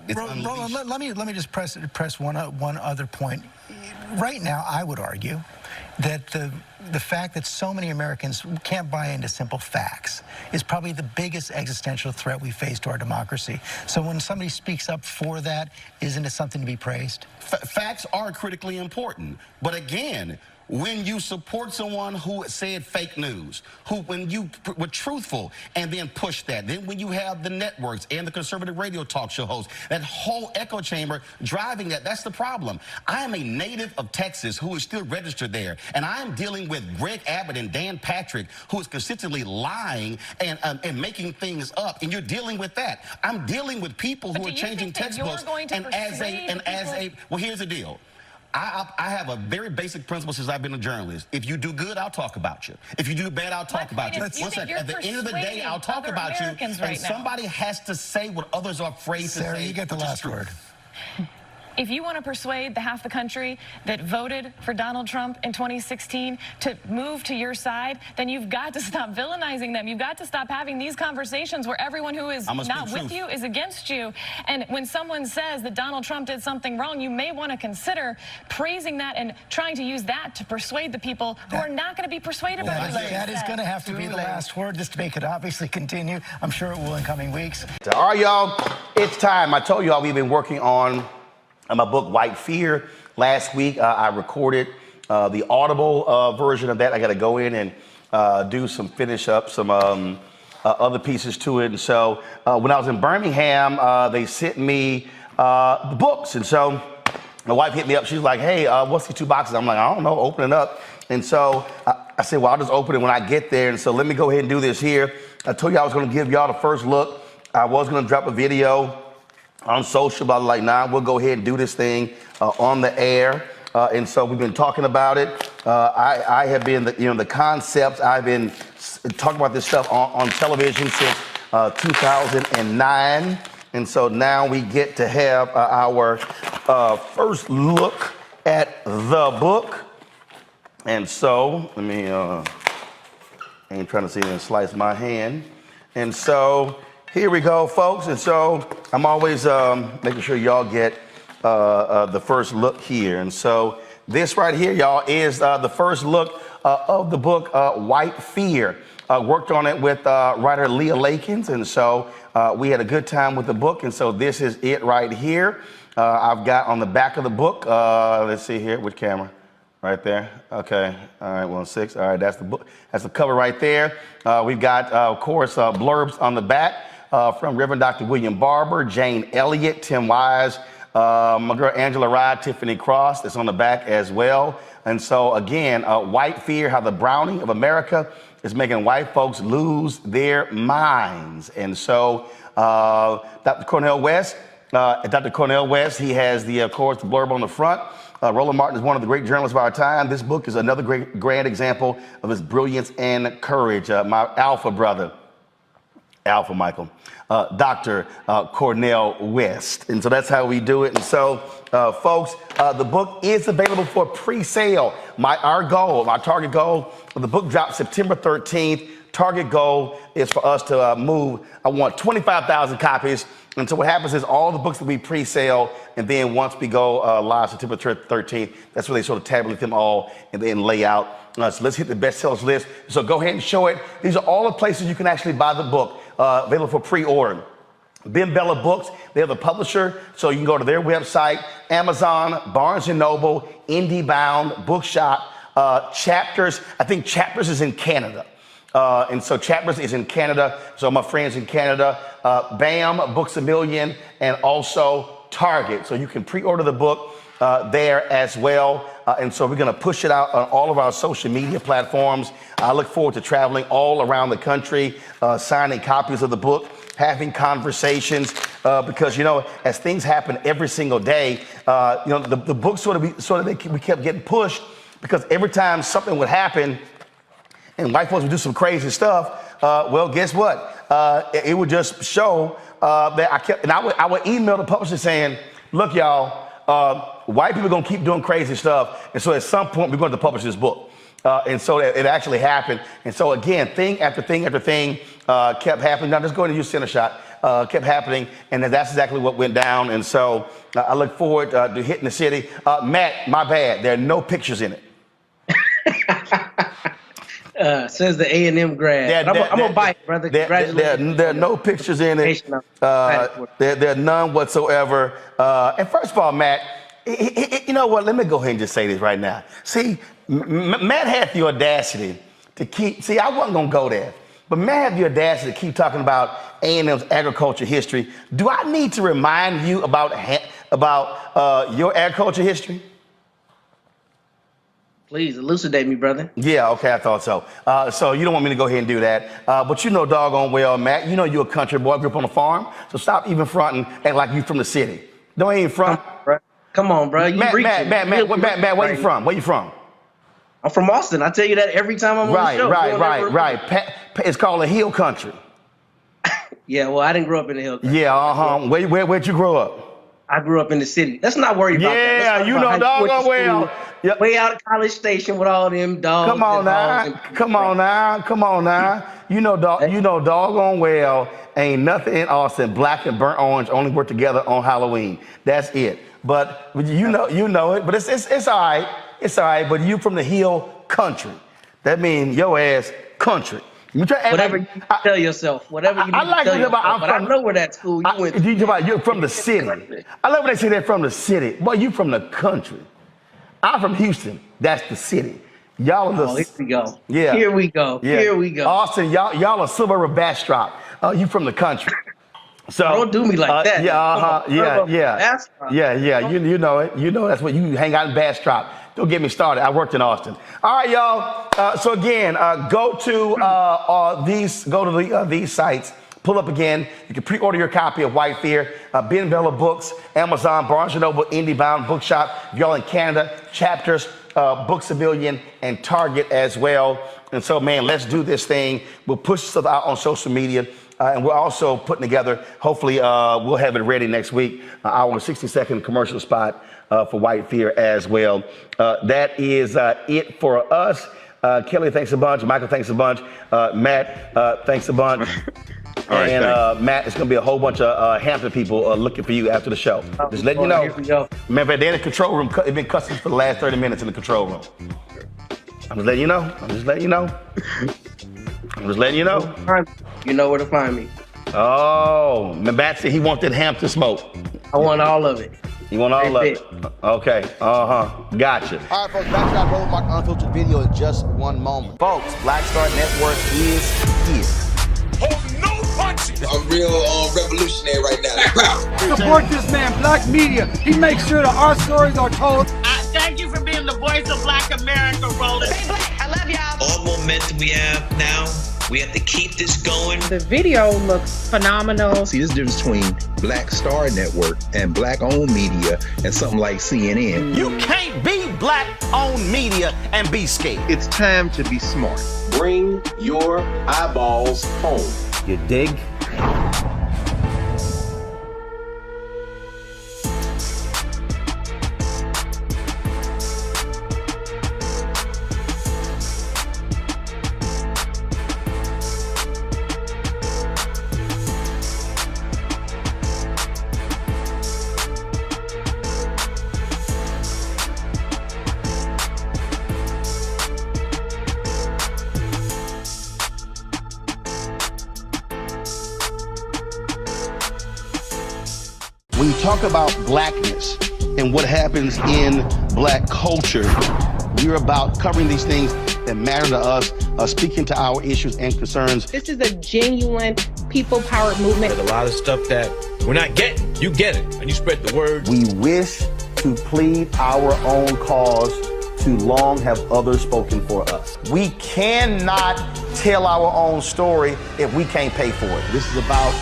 Roland, let me just press one other point. Right now, I would argue that the fact that so many Americans can't buy into simple facts is probably the biggest existential threat we face to our democracy. So when somebody speaks up for that, isn't it something to be praised? Facts are critically important, but again, when you support someone who said fake news, when you were truthful and then push that, then when you have the networks and the conservative radio talk show hosts, that whole echo chamber driving that's the problem. I am a native of Texas who is still registered there, and I am dealing with Greg Abbott and Dan Patrick, who is consistently lying and making things up, and you're dealing with that. I'm dealing with people who are changing textbooks, well, here's the deal. I have a very basic principle since I've been a journalist. If you do good, I'll talk about you. If you do bad, I'll talk about you. At the end of the day, I'll talk about you. And somebody has to say what others are afraid to say. Sarah, you get the last word. If you want to persuade the half the country that voted for Donald Trump in 2016 to move to your side, then you've got to stop villainizing them. You've got to stop having these conversations where everyone who is not with you is against you. And when someone says that Donald Trump did something wrong, you may want to consider praising that and trying to use that to persuade the people who are not going to be persuaded by what that is going to have to be the last word. Just to make it obviously continue. I'm sure it will in coming weeks. All right, y'all, it's time. I told y'all we've been working on my book, White Fear. Last week, I recorded the Audible version of that. I got to go in and finish up some other pieces to it. And so when I was in Birmingham, they sent me the books. And so my wife hit me up. She's like, hey, what's these 2 boxes? I'm like, I don't know, open it up. And so I said, well, I'll just open it when I get there. And so let me go ahead and do this here. I told you I was going to give y'all the first look. I was going to drop a video on social, but I was like, nah, we'll go ahead and do this thing on the air. And so we've been talking about it. I have been, the concepts, I've been talking about this stuff on television since 2009. And so now we get to have our first look at the book. And so, let me, I ain't trying to see and slice my hand. And so, here we go, folks. And so I'm always making sure y'all get the first look here. And so this right here, y'all, is the first look of the book, White Fear. Worked on it with writer Leah Lakins. And so we had a good time with the book. And so this is it right here. I've got on the back of the book, let's see here, which camera? Right there. Okay. All right. 1-6. All right. That's the book. That's the cover right there. We've got, of course, blurbs on the back. From Reverend Dr. William Barber, Jane Elliott, Tim Wise, my girl Angela Rye, Tiffany Cross, that's on the back as well. And so again, White Fear, how the browning of America is making white folks lose their minds. And so Dr. Cornel West, he has the, of course, the blurb on the front. Roland Martin is one of the great journalists of our time. This book is another great, grand example of his brilliance and courage. My alpha brother, Alpha Michael, Dr. Cornel West. And so that's how we do it. And so, folks, the book is available for pre-sale. Our target goal, the book drops September 13th. Target goal is for us to move. I want 25,000 copies. And so what happens is all the books will be pre-sale. And then once we go live September 13th, that's where they sort of tabulate them all and then lay out. So let's hit the bestsellers list. So go ahead and show it. These are all the places you can actually buy the book. Available for pre-order. Ben Bella Books, they're the publisher, so you can go to their website, Amazon, Barnes & Noble, IndieBound, Bookshop, Chapters. I think Chapters is in Canada. And so Chapters is in Canada, so my friends in Canada, BAM, Books A Million, and also Target. So you can pre-order the book there as well. And so we're going to push it out on all of our social media platforms. I look forward to traveling all around the country, signing copies of the book, having conversations, because, as things happen every single day, the book we kept getting pushed because every time something would happen and white folks would do some crazy stuff, well, guess what? It would just show that I would email the publisher saying, look, y'all, white people are going to keep doing crazy stuff. And so at some point, we're going to publish this book. And so it actually happened. And so again, thing after thing after thing kept happening. Now, let's go ahead and use center shot. kept happening, and that's exactly what went down. And so I look forward to hitting the city. Matt, my bad, there are no pictures in it. Says the A&M grad. I'm going to buy it, brother. Congratulations. There are no pictures in it. There are none whatsoever. And first of all, Matt, you know what? Let me go ahead and just say this right now. See, Matt had the audacity to keep, I wasn't going to go there, but Matt had the audacity to keep talking about A&M's agriculture history. Do I need to remind you about your agriculture history? Please elucidate me, brother. Yeah, okay, I thought so. So you don't want me to go ahead and do that. But you know doggone well, Matt, you know you're a country boy, grew up on a farm, so stop even fronting, act like you from the city. Don't even front. Come on, bro. Matt, where you from? Where you from? I'm from Austin. I tell you that every time I'm on the show. Right. It's called a hill country. Yeah, well, I didn't grow up in the hill country. Yeah, Where'd you grow up? I grew up in the city. Let's not worry about that. Yeah, you know doggone well. Yep. Way out of College Station with all them dogs. Come on now. You know doggone well, ain't nothing in Austin black and burnt orange only work together on Halloween. That's it. But you know it. But it's all right. It's all right. But you from the hill country. That means your ass country. Whatever you tell yourself. Whatever you need to tell yourself. But I know where that school you went to. You're from the city. I love when they say they're from the city. Boy, you from the country. I'm from Houston. That's the city. Y'all are here we go. Yeah. Here we go. Yeah. Here we go. Austin, y'all are suburb of Bastrop. You from the country. So don't do me like that. Yeah. You know it. You know that's what you hang out in Bastrop. Don't get me started. I worked in Austin. All right, y'all. So again, go to these sites. Pull up again. You can pre-order your copy of White Fear. Ben Bella Books, Amazon, Barnes & Noble, IndieBound Bookshop. If y'all in Canada, Chapters, Books A Million, and Target as well. And so, man, let's do this thing. We'll push stuff out on social media. And we're also putting together, hopefully we'll have it ready next week, our 60-second commercial spot for White Fear as well. That is it for us. Kelly, thanks a bunch. Michael, thanks a bunch. Matt, thanks a bunch. All right, and Matt, it's going to be a whole bunch of Hampton people looking for you after the show. Just letting you know. Here we go. Remember, they're in the control room. They've been cussing for the last 30 minutes in the control room. I'm just letting you know. You know where to find me. Oh, Matt said he wanted Hampton smoke. I want all of it. You want all of it? Okay. Gotcha. All right, folks, back to our Road Mark Unfiltered video in just one moment. Folks, Black Star Network is here. Oh, no punches! I'm real revolutionary right now. Support this man, Black Media. He makes sure that our stories are told. Thank you for being the voice of Black America, Roland. Stay black. I love y'all. All momentum we have now. We have to keep this going. The video looks phenomenal. See, there's a difference between Black Star Network and black-owned media and something like CNN. You can't be black-owned media and be scared. It's time to be smart. Bring your eyeballs home. You dig? When you talk about blackness and what happens in black culture, we're about covering these things that matter to us, speaking to our issues and concerns. This is a genuine people-powered movement. There's a lot of stuff that we're not getting. You get it, and you spread the word. We wish to plead our own cause. Too long have others spoken for us. We cannot tell our own story if we can't pay for it. This is about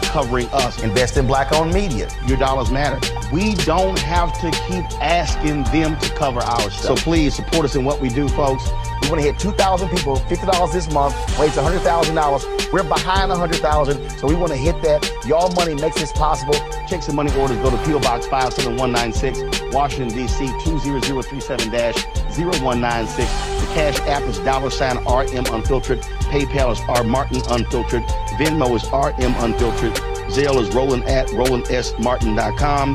covering us. Invest in black-owned media. Your dollars matter. We don't have to keep asking them to cover our stuff. So please support us in what we do, folks. We want to hit 2,000 people, $50 this month, raise $100,000. We're behind 100,000, so we want to hit that. Your money makes this possible. Check some money orders. Go to P.O. Box 57196, Washington, D.C. 20037-0196. The Cash App is $RM Unfiltered. PayPal is R Martin Unfiltered. Venmo is RM Unfiltered. Zelle is Roland at RolandSMartin.com.